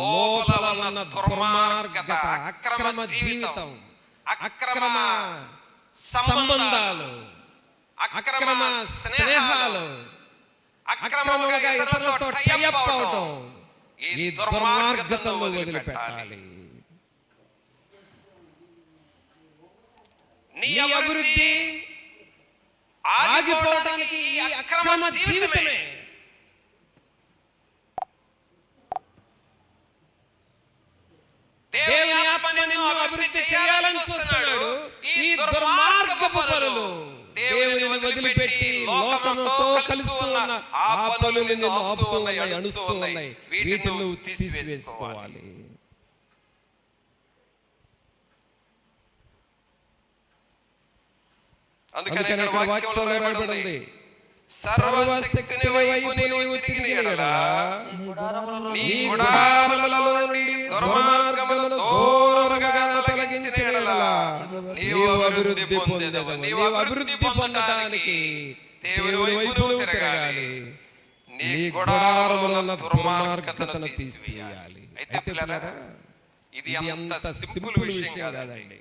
లోపల ఉన్న దుర్మార్గత, అక్రమ జీవితం, అక్రమ సంబంధాలు, అక్రమ స్నేహాలు, అక్రమంగా ఇతరులతో టైఅప్ అవడం, ఈ దుర్మార్గతను వదిలిపెట్టాలి. నీ అభివృద్ధి ఆగిపోవడానికి ఈ అక్రమ జీవితమే. దేవుని ఆత్మ నిన్ను అభివృద్ధి చేయాలని చూస్తున్నాడు. ఈ దుర్మార్గపు పనులు దేవునిని వదిలిపెట్టి లోకముతో కలుస్తూ ఉన్న ఆ పనులు నిన్ను ఆపుతూ ఉన్నాయి, అణుస్తూ ఉన్నాయి. వీటిని నువ్వు తీసివేసుకోవాలి. అందుకని వాక్యంలో రాయబడింది, సర్వశక్తి వైపు నీవు తిరిగిన యెడల నీ గుడారములలో నుండి దుర్మార్గములను దూరముగా తొలగించిన యెడల నీవు అభివృద్ధి పొందెదవు. నీవు అభివృద్ధి పొందడానికి దేవుని వైపు తిరగాలి. నీ గుడారములో ఉన్న దుర్మార్గతను తీసివేయాలి. అయితే పిల్లలారా, ఇది అంత సింపుల్ విషయం కాదండి.